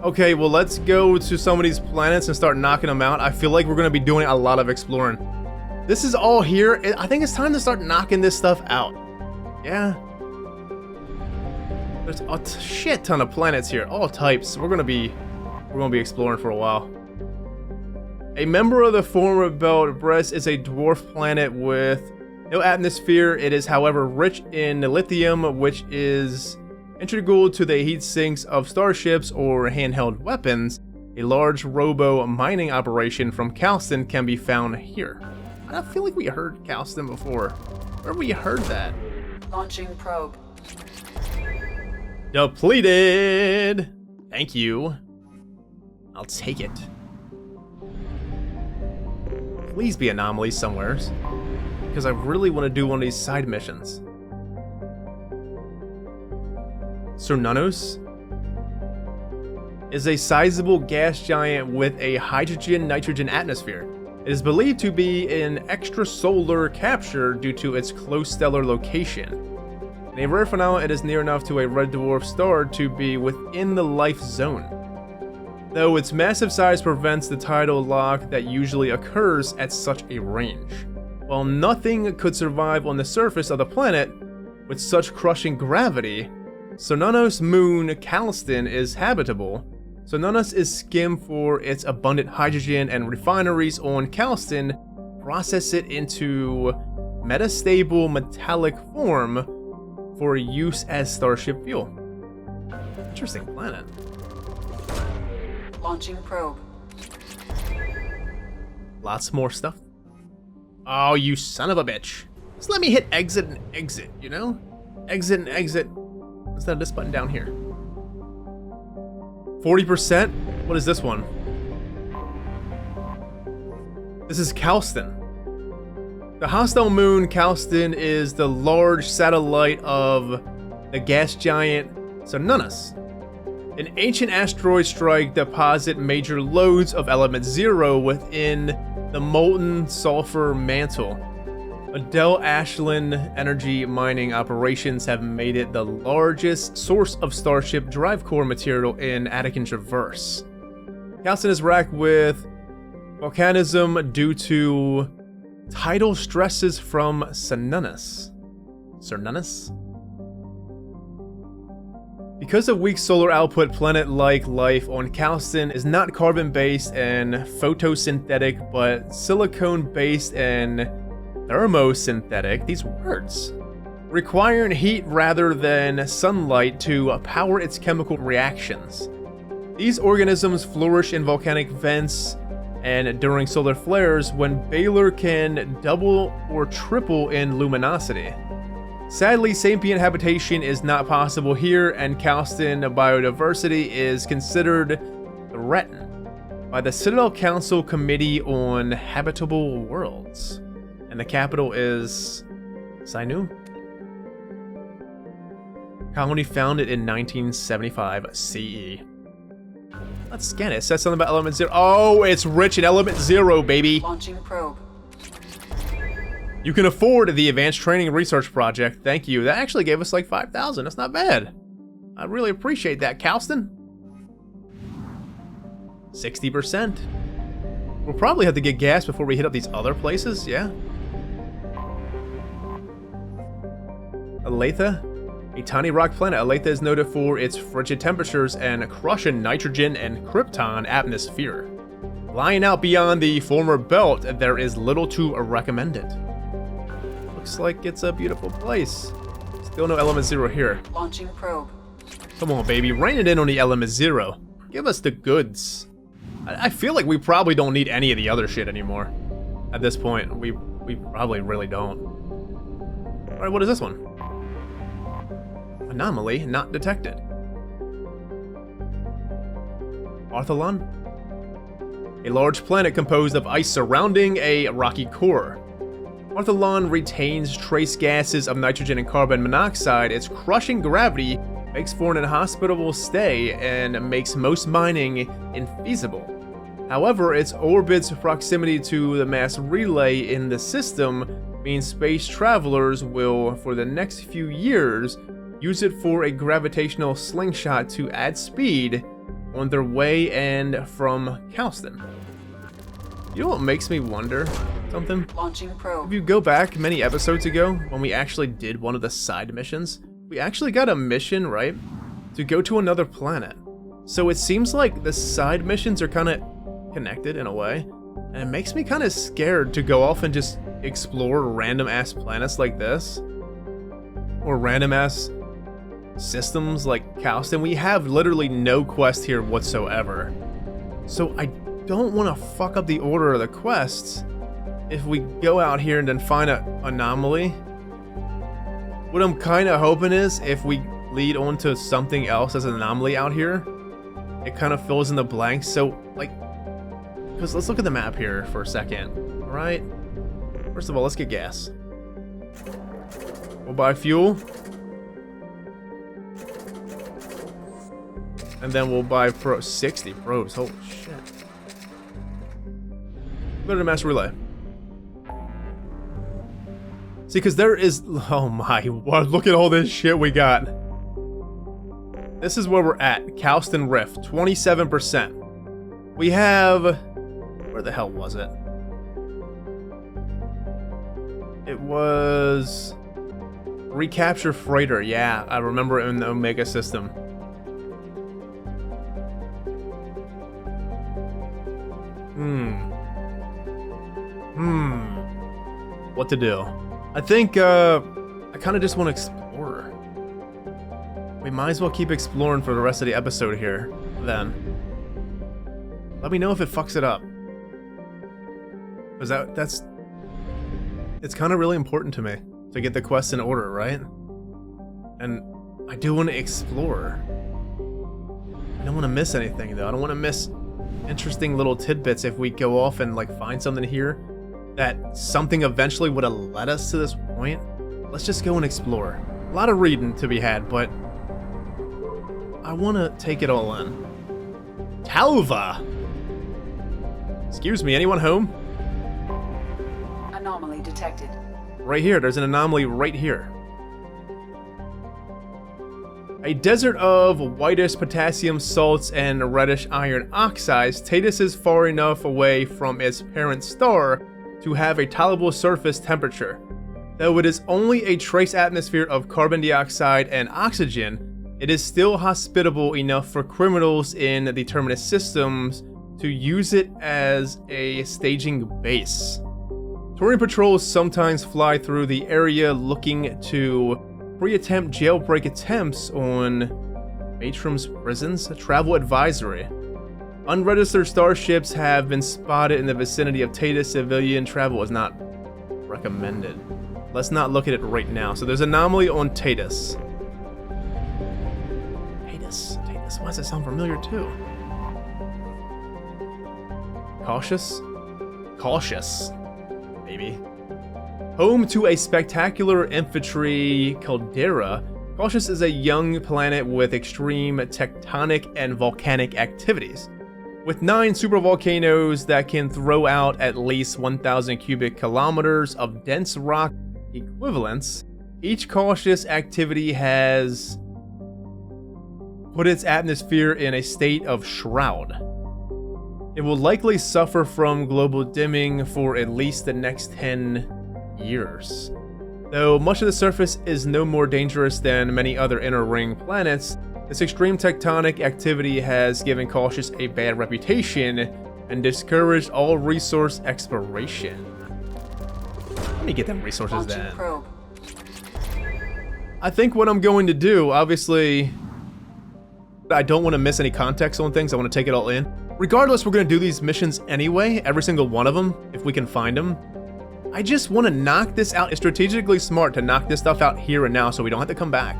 Okay, well, let's go to some of these planets and start knocking them out. I feel like we're gonna be doing a lot of exploring. This is all here. I think it's time to start knocking this stuff out. Yeah. There's a shit ton of planets here, all types. We're gonna be exploring for a while. A member of the former belt, Bress is a dwarf planet with no atmosphere. It is, however, rich in lithium, which is integral to the heat sinks of starships or handheld weapons. A large robo mining operation from Calston can be found here. I feel like we heard Calston before. Where have we heard that? Launching probe. Depleted! Thank you. I'll take it. Please be anomalies somewheres. Because I really want to do one of these side missions. Cernunnos is a sizable gas giant with a hydrogen-nitrogen atmosphere. It is believed to be an extrasolar capture due to its close stellar location. In a rare phenomenon, it is near enough to a red dwarf star to be within the life zone. Though its massive size prevents the tidal lock that usually occurs at such a range. While nothing could survive on the surface of the planet with such crushing gravity, Cernunnos' moon, Calston, is habitable. Cernunnos is skimmed for its abundant hydrogen, and refineries on Calston process it into metastable metallic form for use as starship fuel. Interesting planet. Launching probe. Lots more stuff. Oh, you son of a bitch. Just let me hit exit and exit, you know? Exit and exit. Instead of this button down here. 40%? What is this one? This is Calston. The hostile moon, Calston, is the large satellite of the gas giant Cernunnos. An ancient asteroid strike deposit major loads of element 0 within the molten sulfur mantle. Adele Ashland energy mining operations have made it the largest source of starship drive core material in Attican Traverse. Calston is racked with volcanism due to tidal stresses from Cernunnos. Cernunnos? Because of weak solar output, planet-like life on Calston is not carbon-based and photosynthetic, but silicone-based and thermosynthetic, these words, requiring heat rather than sunlight to power its chemical reactions. These organisms flourish in volcanic vents and during solar flares when Baylor can double or triple in luminosity. Sadly, sapient habitation is not possible here, and Calston biodiversity is considered threatened by the Citadel Council Committee on Habitable Worlds. And the capital is Sainu. Colony founded in 1975 CE. Let's scan it. It says something about element 0. Oh, it's rich in element 0, baby. Launching probe. You can afford the Advanced Training Research Project. Thank you. That actually gave us like 5,000. That's not bad. I really appreciate that, Calston. 60%. We'll probably have to get gas before we hit up these other places, yeah? Aletha? A tiny rock planet, Aletha is noted for its frigid temperatures and crushing nitrogen and krypton atmosphere. Lying out beyond the former belt, there is little to recommend it. Looks like it's a beautiful place. Still no element 0 here. Launching probe. Come on, baby, rein it in on the element 0. Give us the goods. I feel like we probably don't need any of the other shit anymore. At this point, we probably really don't. Alright, what is this one? Anomaly not detected. Arthalon? A large planet composed of ice surrounding a rocky core. Arthalon retains trace gases of nitrogen and carbon monoxide. Its crushing gravity makes for an inhospitable stay and makes most mining infeasible. However, its orbit's proximity to the mass relay in the system means space travelers will, for the next few years, use it for a gravitational slingshot to add speed on their way and from Calston. You know what makes me wonder something? Launching probe. If you go back many episodes ago, when we actually did one of the side missions, we actually got a mission, right, to go to another planet. So it seems like the side missions are kind of connected in a way, and it makes me kind of scared to go off and just explore random ass planets like this, or random ass systems like Calston. We have literally no quest here whatsoever, so I don't want to fuck up the order of the quests if we go out here and then find an anomaly. What I'm kind of hoping is if we lead on to something else as an anomaly out here, it kind of fills in the blanks. So like, because let's look at the map here for a second. All right, first of all, let's get gas. We'll buy fuel, and then we'll buy 60 probes. Holy shit. Go to the master relay. See, because there is, oh my, wow, look at all this shit we got. This is where we're at. Calston Rift, 27%. We have, where the hell was it? It was Recapture Freighter. Yeah, I remember it in the Omega system. What to do? I think, I kind of just want to explore. We might as well keep exploring for the rest of the episode here, then. Let me know if it fucks it up. Because it's kind of really important to me to get the quest in order, right? And I do want to explore. I don't want to miss anything, though. I don't want to miss interesting little tidbits if we go off and like find something here that something eventually would have led us to this point. Let's just go and explore. A lot of reading to be had, but I want to take it all in. Talva! Excuse me, anyone home? Anomaly detected. Right here, there's an anomaly right here. A desert of whitish potassium salts and reddish iron oxides, Tatus is far enough away from its parent star to have a tolerable surface temperature. Though it is only a trace atmosphere of carbon dioxide and oxygen, it is still hospitable enough for criminals in the Terminus systems to use it as a staging base. Touring patrols sometimes fly through the area looking to pre-attempt jailbreak attempts on Matrum's prisons. Travel advisory. Unregistered starships have been spotted in the vicinity of Tatus. Civilian travel is not recommended. Let's not look at it right now. So there's an anomaly on Tatus. Tatus, why does that sound familiar too? Cautious, maybe. Home to a spectacular infantry caldera, Cautious is a young planet with extreme tectonic and volcanic activities. With 9 supervolcanoes that can throw out at least 1,000 cubic kilometers of dense rock equivalents, each cautious activity has put its atmosphere in a state of shroud. It will likely suffer from global dimming for at least the next 10 years. Though much of the surface is no more dangerous than many other inner ring planets, this extreme tectonic activity has given Cautious a bad reputation and discouraged all resource exploration. Let me get them resources then. I think what I'm going to do, obviously, I don't want to miss any context on things. I want to take it all in. Regardless, we're going to do these missions anyway, every single one of them, if we can find them. I just want to knock this out. It's strategically smart to knock this stuff out here and now so we don't have to come back,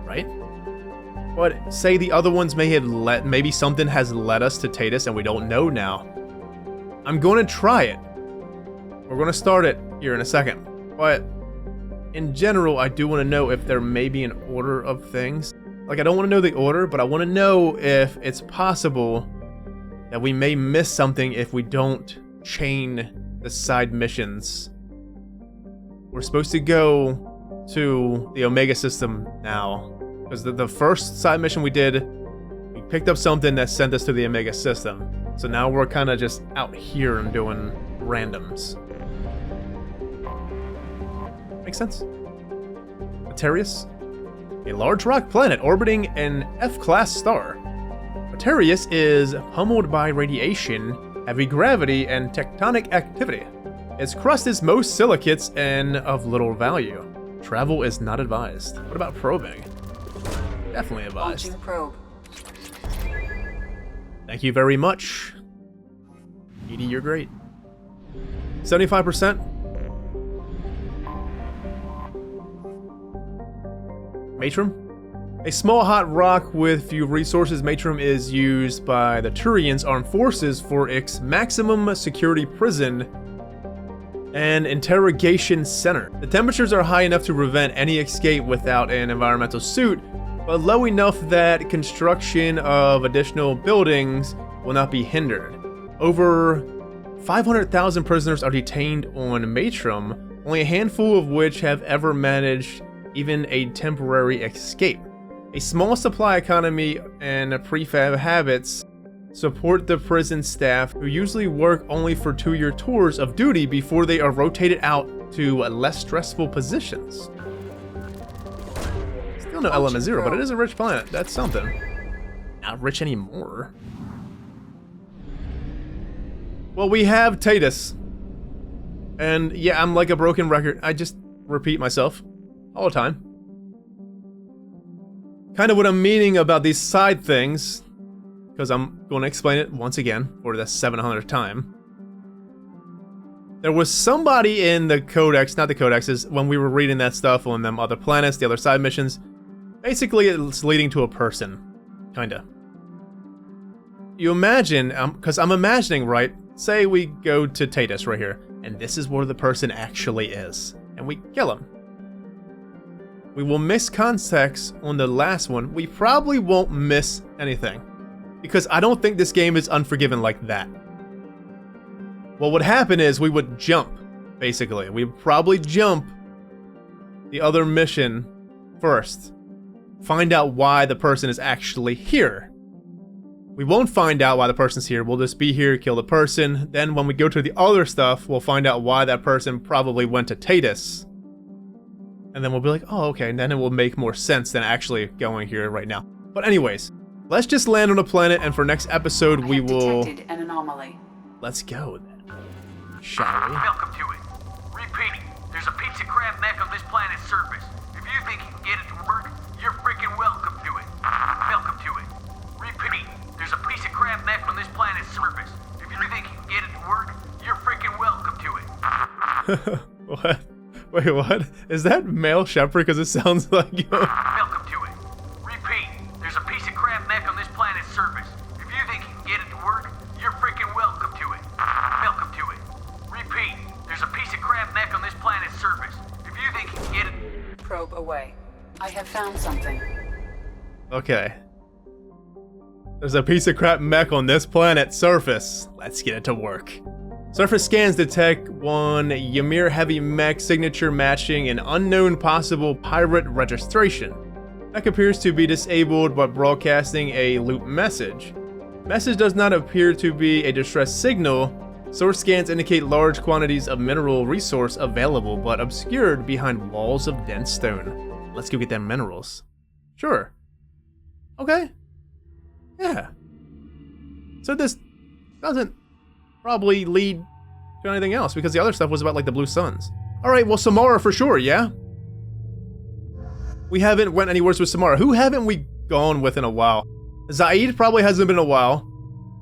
right? But say the other ones may have maybe something has led us to Tatus and we don't know now. I'm going to try it. We're going to start it here in a second. But in general, I do want to know if there may be an order of things. Like, I don't want to know the order, but I want to know if it's possible that we may miss something if we don't chain the side missions. We're supposed to go to the Omega system now. Because the first side mission we did, we picked up something that sent us to the Omega system. So now we're kind of just out here and doing randoms. Makes sense? Materius? A large rock planet orbiting an F-class star. Materius is pummeled by radiation, heavy gravity, and tectonic activity. Its crust is most silicates and of little value. Travel is not advised. What about probing? Definitely advised. Launching probe. Thank you very much. Edie, you're great. 75%. Matrim? A small hot rock with few resources, Matrim is used by the Turians armed forces for its maximum security prison and interrogation center. The temperatures are high enough to prevent any escape without an environmental suit, but low enough that construction of additional buildings will not be hindered. Over 500,000 prisoners are detained on Matrim, only a handful of which have ever managed even a temporary escape. A small supply economy and prefab habits support the prison staff, who usually work only for 2-year tours of duty before they are rotated out to less stressful positions. Still no element 0, but it is a rich planet. That's something. Not rich anymore. Well, we have Tatus. And yeah, I'm like a broken record. I just repeat myself all the time. Kind of what I'm meaning about these side things, because I'm going to explain it once again for the 700th time. There was somebody in the Codex, not the Codexes, when we were reading that stuff on them other planets, the other side missions. Basically, it's leading to a person. Kinda. You imagine, because I'm imagining, right? Say we go to Tatus right here, and this is where the person actually is, and we kill him. We will miss context on the last one. We probably won't miss anything, because I don't think this game is Unforgiven like that. What would happen is we would jump, basically. We'd probably jump the other mission first. Find out why the person is actually here. We won't find out why the person's here. We'll just be here, kill the person. Then when we go to the other stuff, we'll find out why that person probably went to Tatus. And then we'll be like, oh, okay, and then it will make more sense than actually going here right now. But anyways, let's just land on a planet, and for next episode, we will... detected an anomaly. Let's go, then. Shall we? Welcome to it. Repeating, there's a pizza crab mech on this planet's surface. If you think you can get it to work, you're freaking welcome to it. Welcome to it. Repeating, there's a piece of crab mech on this planet's surface. If you think you can get it to work, you're freaking welcome to it. What? Wait, what? Is that male Shepard? Because it sounds like... Welcome to it. Repeat, there's a piece of crab mech on this planet's surface. If you think you can get it to work, you're freaking welcome to it. Welcome to it. Repeat, there's a piece of crab mech on this planet's surface. If you think you can get it... Probe away. I have found something. Okay. There's a piece of crap mech on this planet. Surface. Let's get it to work. Surface scans detect one Ymir heavy mech signature matching an unknown possible pirate registration. Mech appears to be disabled but broadcasting a loop message. Message does not appear to be a distress signal. Source scans indicate large quantities of mineral resource available but obscured behind walls of dense stone. Let's go get them minerals. Sure. Okay. Yeah. So this doesn't probably lead to anything else because the other stuff was about like the blue suns. Alright, well Samara for sure, yeah? We haven't went anywhere with Samara. Who haven't we gone with in a while? Zaid probably hasn't been in a while.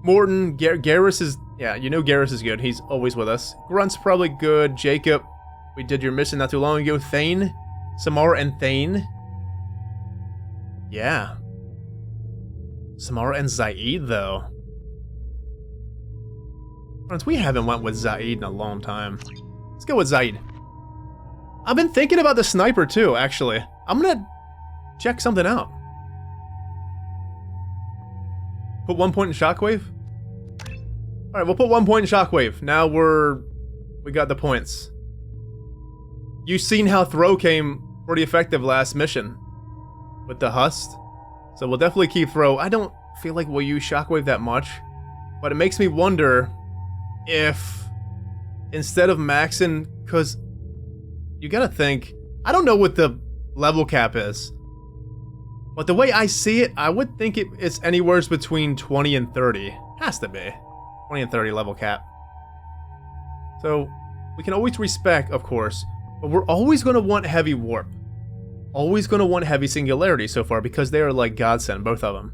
Morton, Garrus is, yeah, you know Garrus is good. He's always with us. Grunt's probably good. Jacob, we did your mission not too long ago. Thane, Samara and Thane. Yeah. Samara and Zaid though. Friends, we haven't went with Zaid in a long time. Let's go with Zaid. I've been thinking about the sniper too, actually. I'm gonna check something out. Put 1 point in Shockwave? Alright, we'll put 1 point in Shockwave. Now we got the points. You've seen how throw came pretty effective last mission with the Hust. So we'll definitely keep throw. I don't feel like we'll use Shockwave that much, but it makes me wonder if instead of maxing, because you gotta think, I don't know what the level cap is, but the way I see it, I would think it's anywhere between 20 and 30. Has to be 20 and 30 level cap. So we can always respec, of course, but we're always going to want heavy warp. Always going to want heavy singularity so far because they are like godsend, both of them.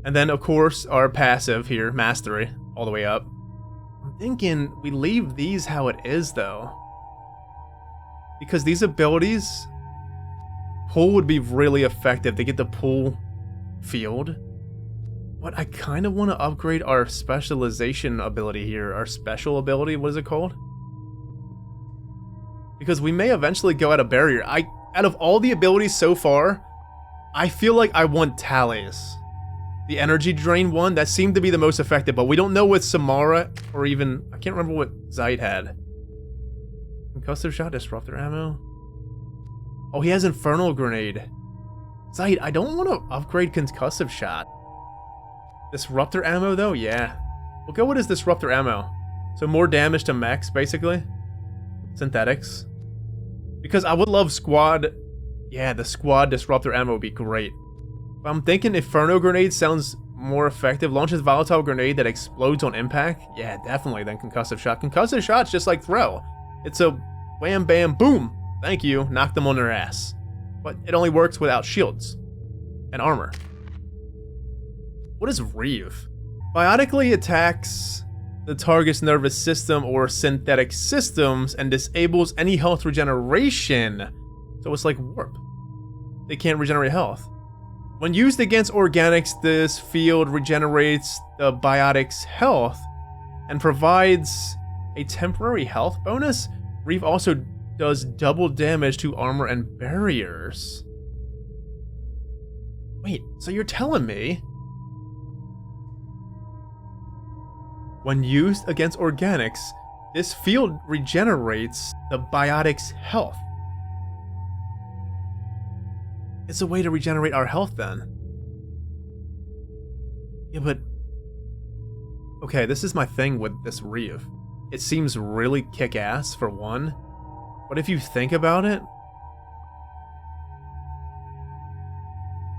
And then of course our passive here, mastery, all the way up. I'm thinking we leave these how it is though, because these abilities, pull would be really effective. They get the pull field. But I kind of want to upgrade our specialization ability here. Our special ability, what is it called? Because we may eventually go out of barrier. Out of all the abilities so far, I feel like I want Tally's. The energy drain one, that seemed to be the most effective, but we don't know with Samara, or even, I can't remember what Zaid had. Concussive shot, disruptor ammo. Oh, he has Infernal Grenade. Zaid, I don't want to upgrade Concussive Shot. Disruptor ammo, though? Yeah. We'll go with his Disruptor ammo. So more damage to mechs, basically. Synthetics. Because I would love squad. Yeah, the squad Disruptor ammo would be great. But I'm thinking Inferno Grenade sounds more effective. Launches volatile grenade that explodes on impact. Yeah, definitely, than Concussive Shot. Concussive Shot's just like throw. It's a wham, bam, boom. Thank you, knock them on their ass. But it only works without shields and armor. What is Reeve? Biotically attacks the target's nervous system or synthetic systems and disables any health regeneration. So it's like warp. They can't regenerate health. When used against organics, this field regenerates the biotic's health and provides a temporary health bonus. Reeve also does double damage to armor and barriers. Wait, so you're telling me when used against organics, this field regenerates the biotic's health? It's a way to regenerate our health then. Yeah, but okay, this is my thing with this Reeve. It seems really kick-ass for one. But if you think about it,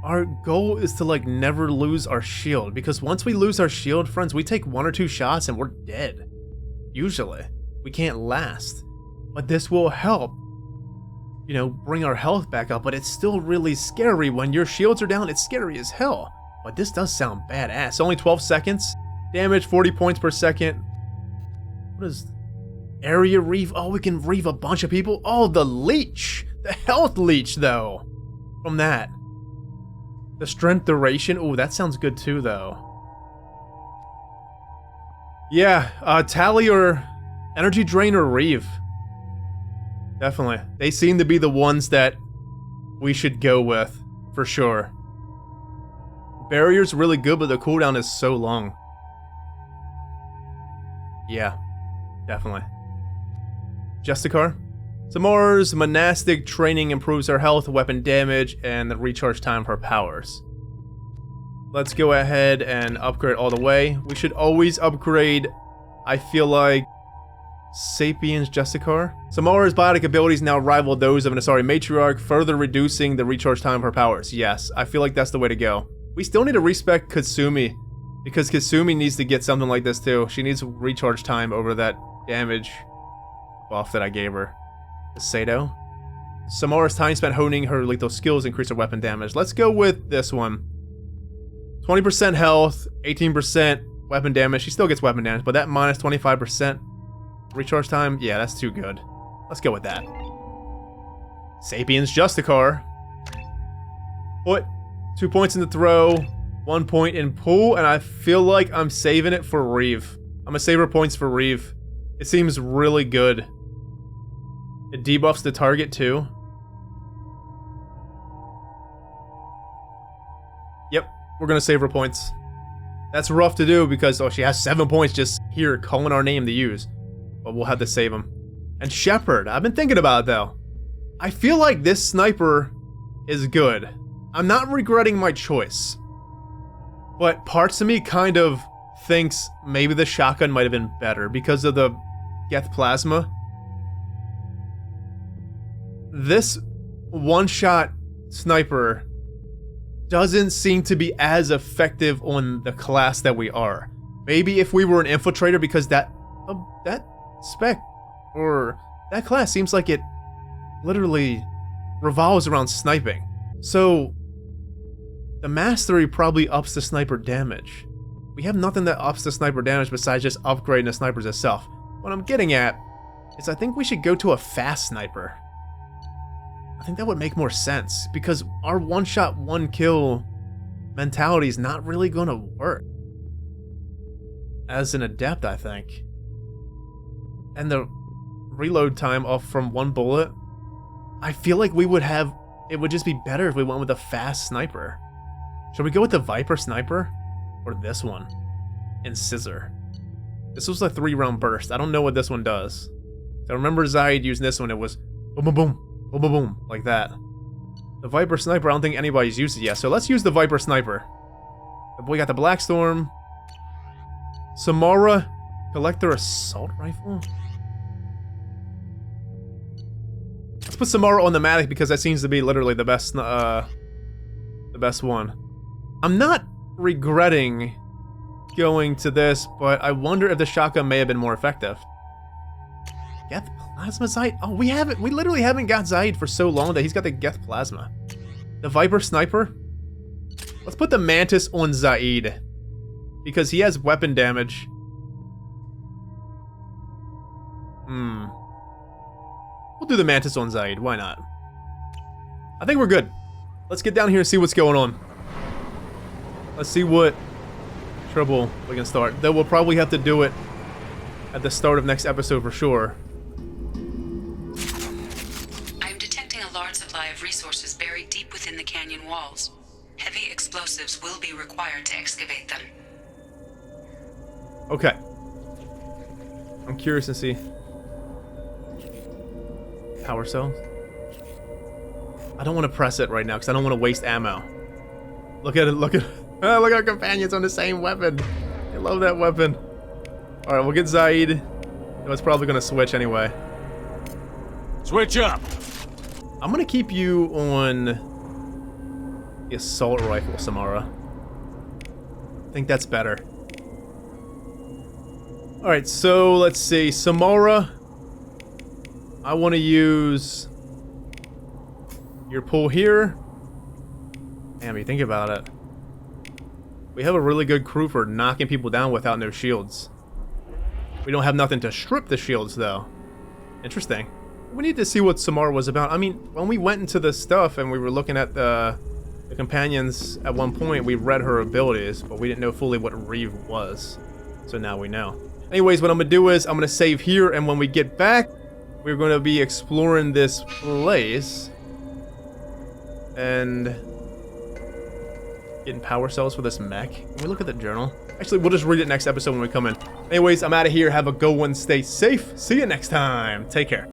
our goal is to like never lose our shield, because once we lose our shield, friends, we take 1 or 2 shots and we're dead. Usually. We can't last. But this will help, you know, bring our health back up, but it's still really scary. When your shields are down, it's scary as hell. But this does sound badass. Only 12 seconds. Damage 40 points per second. What is area reeve? Oh, we can reeve a bunch of people. Oh, the leech. The health leech, though. From that. The strength duration. Oh, that sounds good too, though. Yeah, Tally or energy drain or reeve. Definitely. They seem to be the ones that we should go with, for sure. Barrier's really good, but the cooldown is so long. Yeah, definitely. Justicar. Samara's monastic training improves her health, weapon damage, and the recharge time of her powers. Let's go ahead and upgrade all the way. We should always upgrade, I feel like, Sapiens Justicar. Samara's biotic abilities now rival those of an Asari matriarch, further reducing the recharge time of her powers. Yes, I feel like that's the way to go. We still need to respec Kasumi, because Kasumi needs to get something like this too. She needs recharge time over that damage buff that I gave her. Sato. Samara's time spent honing her lethal skills increase her weapon damage. Let's go with this one. 20% health, 18% weapon damage. She still gets weapon damage, but that minus 25% recharge time, yeah, that's too good. Let's go with that. Sapiens Justicar. Put 2 points in the throw, 1 point in pull, and I feel like I'm saving it for Reeve. I'm gonna save her points for Reeve. It seems really good. It debuffs the target too. Yep, we're gonna save her points. That's rough to do because, oh, she has 7 points just here calling our name to use. But we'll have to save them. And Shepard, I've been thinking about it though. I feel like this sniper is good. I'm not regretting my choice. But parts of me kind of thinks maybe the shotgun might have been better because of the Geth Plasma. This one-shot sniper doesn't seem to be as effective on the class that we are. Maybe if we were an infiltrator, because that spec or that class seems like it literally revolves around sniping. So the mastery probably ups the sniper damage. We have nothing that ups the sniper damage besides just upgrading the snipers itself. What I'm getting at is I think we should go to a fast sniper. I think that would make more sense because our one-shot, one-kill mentality is not really going to work as an adept, I think. And the reload time off from one bullet, I feel like we would have, it would just be better if we went with a fast sniper. Should we go with the Viper sniper or this one in Scissor? This was a 3-round burst. I don't know what this one does. I remember Zaid using this one. It was boom, boom, boom. Boom, boom, boom, like that. The Viper Sniper, I don't think anybody's used it yet, so let's use the Viper Sniper. We got the Black Storm. Samara, Collector Assault Rifle? Let's put Samara on the Matic because that seems to be literally the best one. I'm not regretting going to this, but I wonder if the shotgun may have been more effective. Geth Plasma Zaid? Oh, we literally haven't got Zaid for so long that he's got the Geth Plasma. The Viper Sniper? Let's put the Mantis on Zaid. Because he has weapon damage. We'll do the Mantis on Zaid, why not? I think we're good. Let's get down here and see what's going on. Let's see what trouble we can start. Though we'll probably have to do it at the start of next episode for sure. Of resources buried deep within the canyon walls. Heavy explosives will be required to excavate them. Okay. I'm curious to see. Power cells? I don't want to press it right now because I don't want to waste ammo. Look at it, look at our companions on the same weapon. I love that weapon. Alright, we'll get Zaid. It's probably going to switch anyway. Switch up! I'm gonna keep you on the assault rifle, Samara. I think that's better. Alright, so let's see. Samara, I want to use your pull here. Damn, you think about it. We have a really good crew for knocking people down without no shields. We don't have nothing to strip the shields, though. Interesting. We need to see what Samara was about. I mean, when we went into the stuff and we were looking at the companions at one point, we read her abilities, but we didn't know fully what Reeve was. So now we know. Anyways, what I'm going to do is I'm going to save here, and when we get back, we're going to be exploring this place. And Getting power cells for this mech. Can we look at the journal? Actually, we'll just read it next episode when we come in. Anyways, I'm out of here. Have a good one. Stay safe. See you next time. Take care.